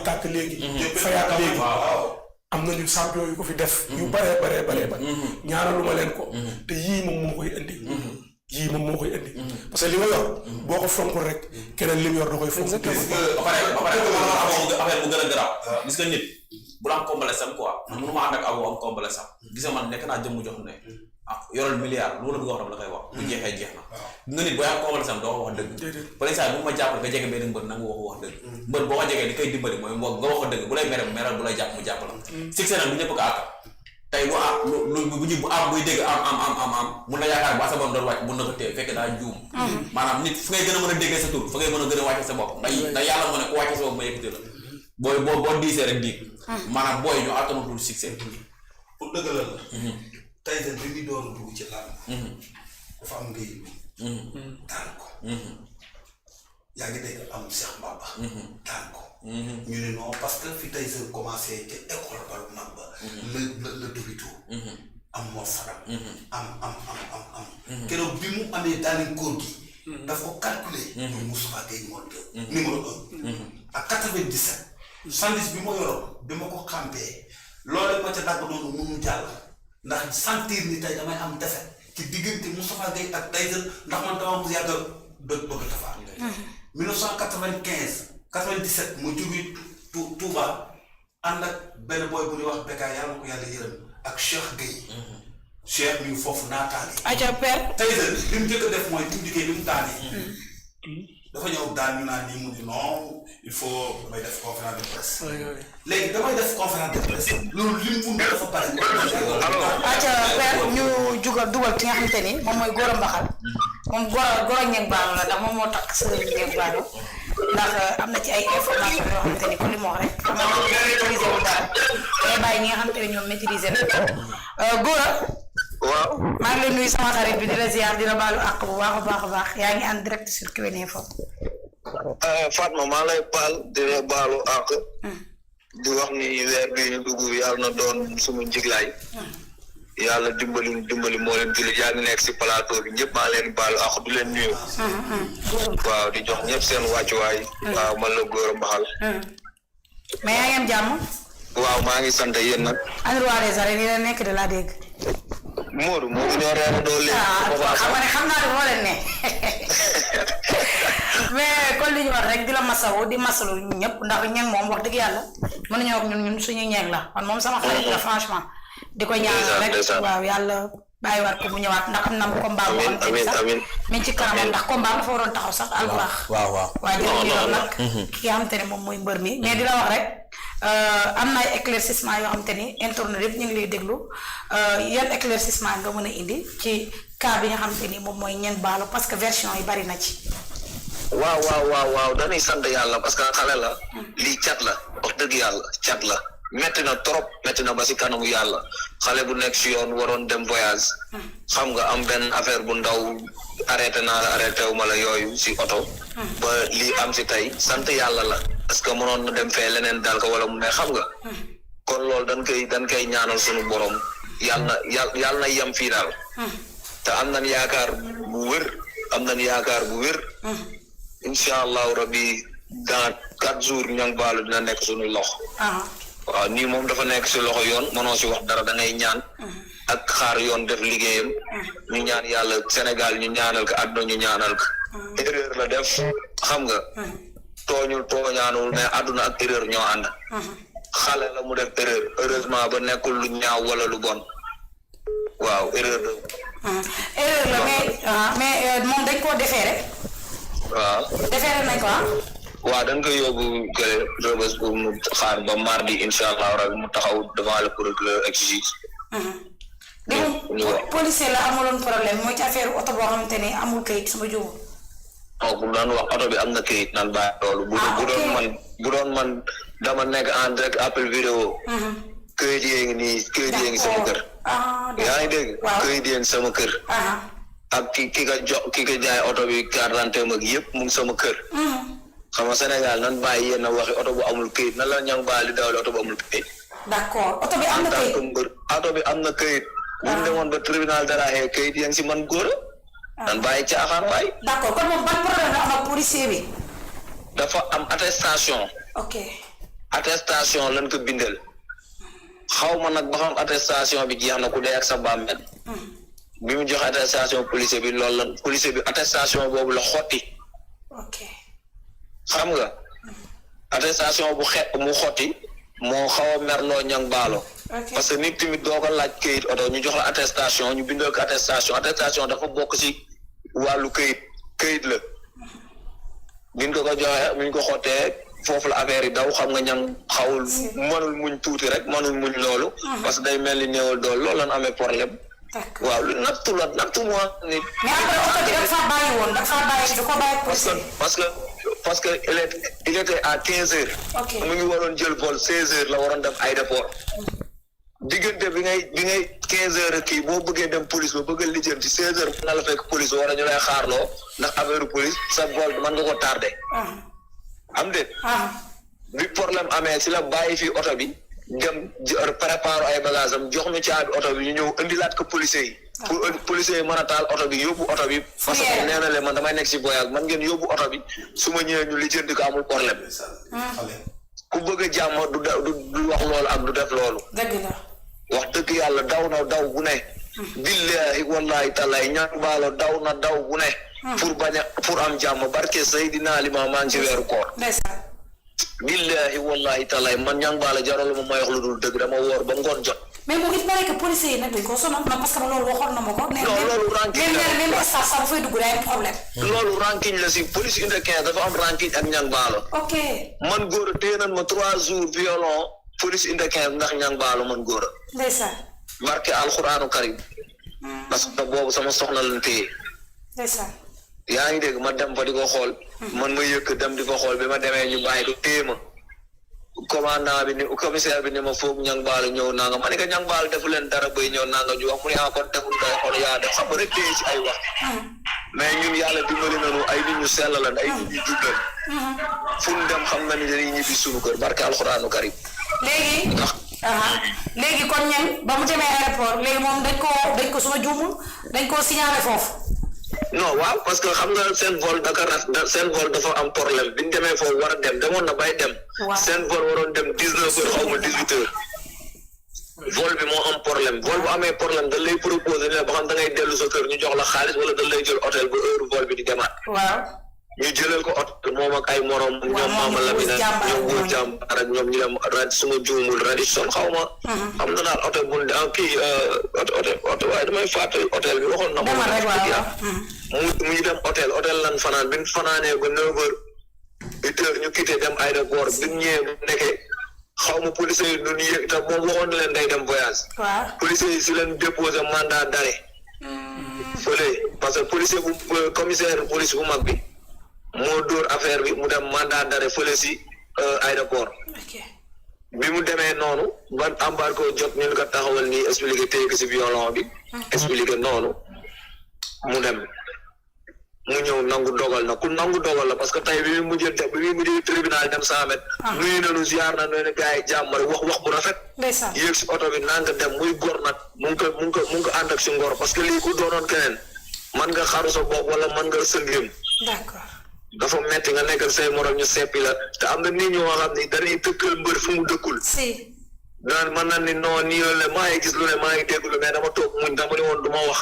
tàkk léegi. fayaat léegi. am nañu champion yu ko fi def. yu bare ba. ñaanaluma leen ko. te yii moom moo koy indi. yii moom moo koy indi. parce que li nga yor. boo ko fonkul rek keneen li mu yor da koy fonk. ba pare affaire bu gën a garaaw. gis nga nit bu la am complexe am quoi. mënu ma ànd ak am complexe am. gis nga man nekk naa jëmm jox ne. yoral milliard loolu bëgg wax dama la koy wax. bu jeexee jeex na. nga nit boo am complexe am doo ko wax dëgg. par exemple bu ma jàppale nga jege benn mbër na nga wax dëgg. mbër boo ko jegee di koy dimbali mooy nga wax dëgg bu lay meral bu lay jàpp mu jàpp la. succès nag bu ñëpp ko àkk tey bu am buy dégg am mun na yaakaar ba sa borom doon wàcc mun na ko téye fekk daa juum. maanaam nit fu ngay gën a mën a déggee sa tur fa ngay mën a gën a wàcce sa bopp ndax yàlla moo ne ku wàcce sa bopp ma yëkkati la boo diisee rek diig maanaam booy ñu attanatul succès pour dëggalal la tey de bi muy door a dugg ci làmb dafa am ngay daan ko yaa ngi dégg am Cheikh Mbaba daan ko ñu ne non parce que fi tey sa commencé ca école ba mag ba la débito am moo faram am keroog bi mu amee daani kóor gi daf ko calculer ñu Moustapha Gueye numéro 1 ak 97 sandwich bi ma yoroon bi ma ko xàmpee loolu ma ca dàgg noonu mënu jàll ndax sentir ni tey damay am defet ci diggante Moustapha Gueye ak Tyson ndax man dama mu yàgg bëgg Tapha 1995 97 mu jóge Touba ànd ak benn boy bu ñuy wax Bekka yàlla na ko yàlla yërëm ak Cheikh Gueye Cheikh mi foofu naataal yi aca père Tyson li mu njëkk a def mooy bi mu dikkee li mu daanee dafa ñëw daan ñu naan nii mu ni non il faut damay def conférence de presse léegi damay def conférence de presse loolu li mu dafa pare aca père ñu dugal ki nga xamante ni moom mooy Gora Mbaxal moom Gora Ñeeg Baalo la ndax moom moo takk sër Ñeeg Baalo ndax am na ci ay information yoo xamante ni ku li mu wax rek xam nga maîtriser wu dara day bàyyi ñi nga xamante ne ñoom maîtriser na Gora waaw maa ngi lay nuyu sama xarit bi di la ziar di la baalu àq bu baax a baax yaa ngi en direct sur Kewel Info. Fatma maa lay baal di la baalu àq di wax ni weer bi ñu dugg yàlla na doon suñu njiglaay yàlla dimbali moo leen jullit yaa ngi nekk si plateau bi ñëpp maa leen baalu àq du leen nuyu waaw di jox ñëpp seen wàccuwaay waaw man la Gora Mbaxal mais yaa ngi am jàmm waaw maa ngi sant yéen nag an roi des arènes yi la nekk de laa dégg Modou moo ñoo reer doo leen xam naa ne moo leen ne mais kon li ñu wax rek di la masawu di masalu ñëpp ndax ñeen moom wax dëgg yàlla mën nañoo wax ñun suñu ñeeg la man moom sama xarit la franchement di ko ñaanal rek waaw yàlla bàyyiwaat ko bu ñëwaat ndax am na combat boo xam te sax mi ci kanam ndax combat dafa waroon taxaw sax alburax waaw jërëjëf nag ki nga xamante ne moom mooy mbër mi mais di la wax rek am na ay éclaircissement yoo xamante ni internet yëpp ñu ngi lay déglu yan éclaircissement nga mën a indi ci cas bi nga xamante ni moom mooy Ñeeg Baalo parce que version yi bari na ci. waaw dañuy sant yàlla parce que xale la lii cat la wax dëgg yàlla cat la metti na trop metti na ba si kanamu yàlla xale bu nekk si yoon waroon dem voyage xam nga am benn affaire bu ndaw arrêté wu ma la yooyu si oto ba lii am si tey sant yàlla la parce que mënoon na dem fee leneen daal ko wala mu ne xam nga kon loolu dañ koy ñaanal suñu borom yàlla na yem fii daal te am nañ yaakaar bu wér incha allahu rabbi dans 4 jours Ñeeg Baalo dina nekk suñu loxo waaw nii moom dafa nekk si loxo yoon mënoo si wax dara da ngay ñaan ak xaar yoon def liggéeyam ñu ñaan yàlla Sénégal ñu ñaanal ko àdduna ñu ñaanal ko erreur la def xam nga tooñaanul mais àdduna ak erreur ñoo ànd xale la mu def erreur heureusement ba nekkul lu ñaaw wala lu bon waaw erreur la mais moom dañ koo defeere waaw defeere nañ ko waaw dañ koy yóbbu kële Rebeuss pour mu xaar ba mardi incha allah rabi mu taxaw devant le procureur ak juge. policier la amuloon problème mooy ci affaire oto boo xamante ni amul kayit sama juum. bu doon wax oto bi am na kayit naan bàyyi loolu. bu doon man dama nekk en direct appel vidéo. kayit yee ngi sama kër. yaa ngi dégg. kayit yee ngi sama kër. ak ki ka jaay oto bi carte d'identité mag yëpp mu ngi sama kër. xam nga Sénégal nan bàyyi yenn waxi oto bu amul këyit nan la Ñeeg Baalo di dawal oto bu amul këyit. d'accord oto bi am na këyit oto bi am na këyit. bu ñu demoon ba tribunal dara këyit yaa ngi si man Gora. nan bàyyi caaxaan waay. d'accord kon moom ban problème la am ak policier bi. dafa am attestation. ok attestation lañ ko bindal xaw ma nag ba xam attestation bi jeex na ku dee ak sa bàmmeel bi mu jox attestation policier bi loolu la policier bi attestation boobu la xotti ok xam nga attestation bu mu xotti moo xaw a merloo ñang baalo parce que nit tamit doo ko laaj këyit oto ñu jox la attestation ñu bindal ko attestation dafa bokk ci wàllu këyit la biñ ko joxe buñ ko xottee foofu la affaire yi daw xam nga ñang xawul mënul muñ tuuti rek mënul muñ loolu parce que day mel ni néewal dool loolu lan amee problème waaw nattu moi nit mais après oto bi dafa bàyyi woon dafa bàyyi da ko bàyyi parce que il était à 15 heures mu ngi waroon jël vol 16 heures la waroon dem aéroport diggante bi ngay 15 heures kii boo bëggee dem police ba bëgg a lijjanti 16 heures na la fekk police war a ñu lay xaarloo ndax affaire police sa vol mën nga ko tardé am déet bi problème amee si la bàyyi fii oto bi dem préparer ay bagages am jox ñu caabi oto bi ñu ñëw indilaat ko policiers yi pour policiers yi mën a taal oto bi yóbbu oto bi parce que nee na leen man damay nekk si voyage man ngeen yóbbu oto bi su ma ñëwee ñu lijjanti ko amul problème ku bëgg a jàmm du wax loolu ak du def loolu dëgg la wax dëgg yàlla daw na daw bu ne billahi wallahi talaay ñaan baalo daw na daw bu ne pour am jàmm barke Seydina Limaamu maa ngi ci weeru koor billahi wallahi talaay man ñang baala jaral ma may wax lu dul dëgg dama woor ba ngoon jot mais mu ngi nekk policier yi nag dañ ko sonal na parce que loolu waxoon na ma ko loolu ranking la même staff sax bu fay dugg day am problème loolu ranking la si police unité 15 dafa am ranking ak ñang baalo ok man góor a téye nañ ma 3 jours violon police unité 15 ndax ñang baalo man góor a ndeysaan barke alxuraanu karim parce que boobu sama soxna lañ téye ndeysaan yaa ngi dégg ma dem fa di ko xool man ma yëkk dem di ko xool bi ma demee ñu bàyyi ko téye ma commandant bi ni commissaire bi ni ma foog ñang baal ñëw nanga ma ne ko ñang baal defu leen dara bay ñëw nanga ñu wax mu ne kon deful dara xool yaa def xam nga rek téye si ay wax mais ñun yàlla dimbali nañu ay nit ñu sell lan ay nit ñu jublan fu ñu dem xam na ni dañuy ñibbi suñu kër barke alxuraanu karim léegi kon ñang ba mu demee aéroport léegi moom dañ ko suma juumul dañ koo signalé foofu non waaw parce que xam nga seen vol seen vol dafa am problème bi ñu demee foofu war a dem demoon na bay dem seen vol waroon dem 19 heures xaw ma 18 heures vol bi moo am problème vol bu amee problème dañ lay proposé ne ba xam da ngay dellu sa kër ñu jox la xaalis wala dañ lay jël hôtel ba heure vol bi di demaat waaw ñu jëlal ko hôtel moom ak ay morom ñoom Mama Lamine ñoom góor jàmbaar ak ñoom ñu dem suma juumul Radisson xaw ma am na daal hôtel bu kii hôtel waaye damay fàttali hôtel bi waxoon na ko mu ñu dem hôtel lan fanaan bi ñu fanaanee ba 9 heures 8 heures ñu quitté dem aéroport bi ñu ñëwee bu nekkee xaw ma policiers yi duñu yëg te moom waxoon na leen day dem voyage policiers yi si leen déposé mandat d'arrêt fële parce que policier bu commissaire police bu mag bi moo dóor affaire bi mu dem mandat d'arrêt fële si aéroport bi mu demee noonu ban embargo jot ñu ko taxawal nii expliqué téye ko si violon bi expliqué noonu mu dem mu ñëw nangu dogal na ku nangu dogal la parce que tey bi mu mujjee tribunal dem 100 mètres nuyu nañu ziar na ne gars yi jàmm rek wax bu rafet yéeg si oto bi nanga dem muy góor nag mu ngi ko ànd ak si ngor parce que lii ku doonoon keneen man nga xaru sa bopp wala man nga sëngéem d'accord dafa metti nga nekkal say morom ñu seppi la te am na nit ñoo xam ni dañuy tëkkal mbër fu mu dëkkul daan man na ni non nii la maa ngi gis lu ne maa ngi dégg lu mais dama toog muñ dama ne woon du ma wax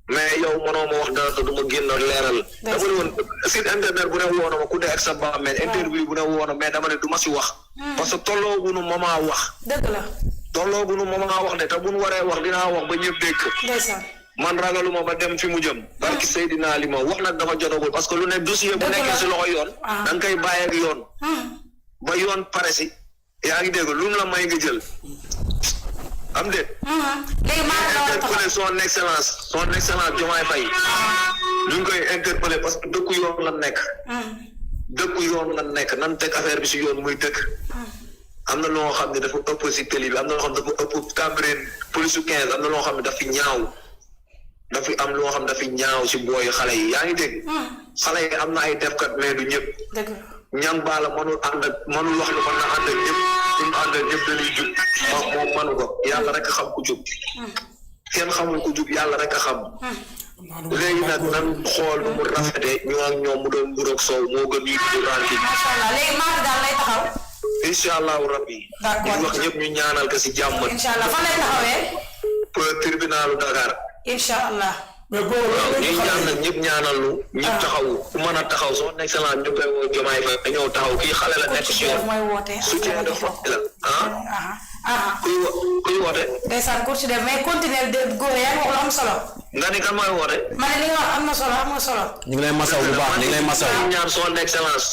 mais yow mënoo ma wax dara te du ma génn leeral dama ne woon site internet bu ne woona ma ku dee ak sa bàmmeel interview bu ne woona mais dama ne du ma si wax parce que tollooguñu mama wax dëgg la tollooguñu mama wax de te buñ waree wax dinaa wax ba ñëpp dégg man ragaluma ba dem fi mu jëm barki Seydina li ma wax nag dafa jotagul parce que lu ne dossier bu nekkee si loxo yoon da nga koy bàyyi ak yoon ba yoon pare si yaa ngi dégg lu mu la may nga jël am déet interpellé son excellence Diomaye Faye ñu ngi koy interpellé parce que dëkku yoon la nekk nan teg affaire bi si yoon muy dëkk am na loo xam ne dafa ëpp si télé bi am na loo xam ne dafa ëpp Cambérène police su 15 am na loo xam ne dafa ñaaw dafa am loo xam dafa ñaaw si booy xale yi yaa ngi dégg xale yi am na ay defkat mais du ñëpp ñang baala mënul wax lu mën na ànd ak ñëpp suñu ànd ak ñëpp dañuy jub moom mënu ko yàlla rek a xam ku jub kenn xamul ku jub yàlla rek a xam léegi nag nan xool nu mu rafetee ñu ak ñoom mu doon mburoog soow moo gën ñu du ranki macha allah léegi maa daal lay taxaw incha allahu rabbi. D'accord. di wax ñëpp ñu ñaanal ko si jàmm. incha allah fan lay taxawee. pour tribunalu Dakar. incha allah. mais góor waaw ñuy loolu ñaan nag ñëpp ñaanal lu. ñëpp taxawu ku mën a taxaw son excellence ñu koy woo Diomaye Faye da ñëw taxaw kii xale la nekk si yoon. mooy woote. soutien de force la kuy woote. ndeysaan coach def mais continuer de góor yaa ngi wax lu am solo. nga ni kan mooy woote. ma ne li nga wax am na solo am na solo. ñu ngi lay masaw bu baax ñu ngi lay masaw. ñu ñaan son excellence.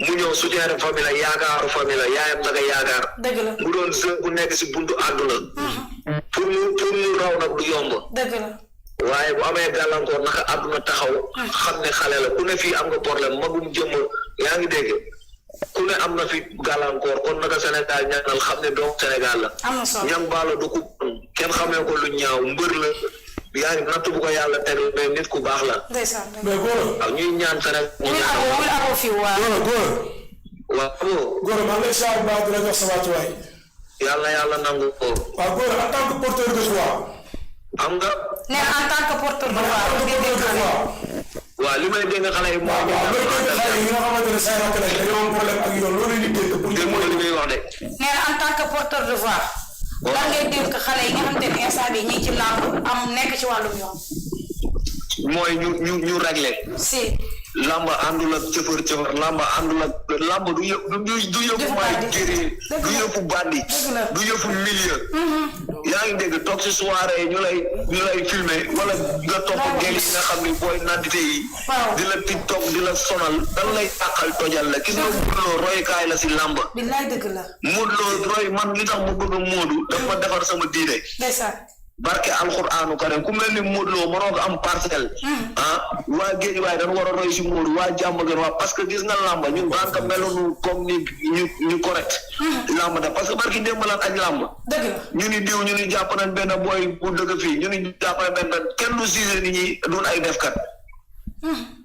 mu ñëw soutien de famille la yaakaaru famille la yaayam naka yaakaar. dëgg la mu doon sën bu nekk si buntu àdduna. pour mu raw nag du yomb. dëgg la. waaye bu amee gàllankoor naka àdduna taxaw. xam ne xale la ku ne fii am nga problème magum jëmm yaa ngi dégg ku ne am na fi gàllankoor kon naka Sénégal ñaanal xam ne doomu Sénégal la. am na solo ñam baalo du ko kenn xamee ko lu ñaaw mbër la yaa ngi natt bu ko yàlla teg mais nit ku baax la. ndeysaan. mais góor waaw ñuy ñaan Sénégal. wul abo fii waa. góor waaw. góor maa ngi lay saa bu baax di la jox sa wàccuwaay. yàlla nangu ko. waaw góor en tant que porteur de voix. am nga. nee na en tant que porteur de voix. waaw li may dégg xale yi. waaw waaw loolu dégg xale yi nga xamante ne say rakk lañ dañoo am problème ak yoon loolu li dégg pour dégg mooy li muy wax de. nee na en tant que porteur de voix. lan ngay dénk xale yi nga xamante ne instant bi ñi ci làmb am nekk ci wàllum yoon. mooy ñu réglé. si. lamba àndul ak cëfër lamba àndul ak lamba du yëfu may jëri du yëfu bandi du yëfu milieu yaa ngi dégg toog si soirée ñu lay filmer wala nga topp gel yi nga xam ni booy nandite yi di la tiktok di la sonal dan lay tàqal tojal la gis nga Modou Lo roykaay la si lamba billaay dëgg la Modou Lo roy man li tax mu bëgg a Modou dafa defar sama diine barke alxuraanu karim ku mel ni Modou Lo mënoo ko am parcelle waa géej waaye dañu war a roy si Modou waa jàmm gën waa parce que gis nga làmba ñun daanaka meloonu comme ni ñu correct làmba da parce que barki démb lan aj làmba ñu ni diw ñu ni jàpp nañ benn booy bu dëgg fii ñu ni jàpp nañ benn kenn du siise nit ñi doon ay defkat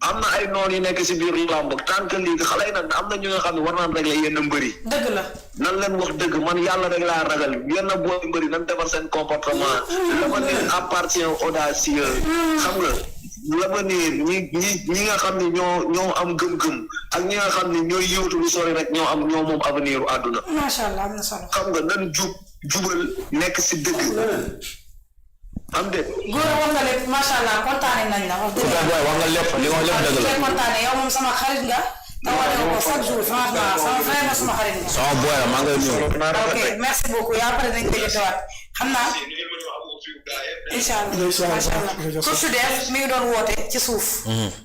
am na ay noon yi nekk si biir làmb tant que lii xale yi nag am na ñu nga xam ne war naan régler yenn mbëri dëgg la nan leen wax dëgg man yàlla rek laa ragal yenn booy mbëri nan defar seen comportement l'avenir appartient aux audacieux xam nga l'avenir ñi nga xam ne ñoo am gëm-gëm ak ñi nga xam ne ñooy yóotu lu sori rek ñoo moom avenir u àdduna macha allah am na solo xam nga nan jubal nekk si dëgg am de góor wax nga lépp macha allah kontaane nañ la wax dëgg wax nga lépp li wax lépp dëgg la kontaane yow moom sama xarit nga te wane ko chaque jour franchement sama frère nga sama xarit nga sama boy la maa ngay nuyu ok merci beaucoup yaa pare nañ dégg tawaat xam naa incha allah macha allah coach Def mi ngi doon woote ci suuf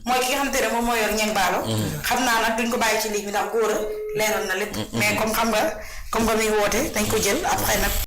mooy ki nga xamante ne moom moo yor ñeng baalo xam naa nag duñ ko bàyyi ci ligne bi ndax góor a leeral na lépp mais comme xam nga mi ngi woote dañ ko jël après nag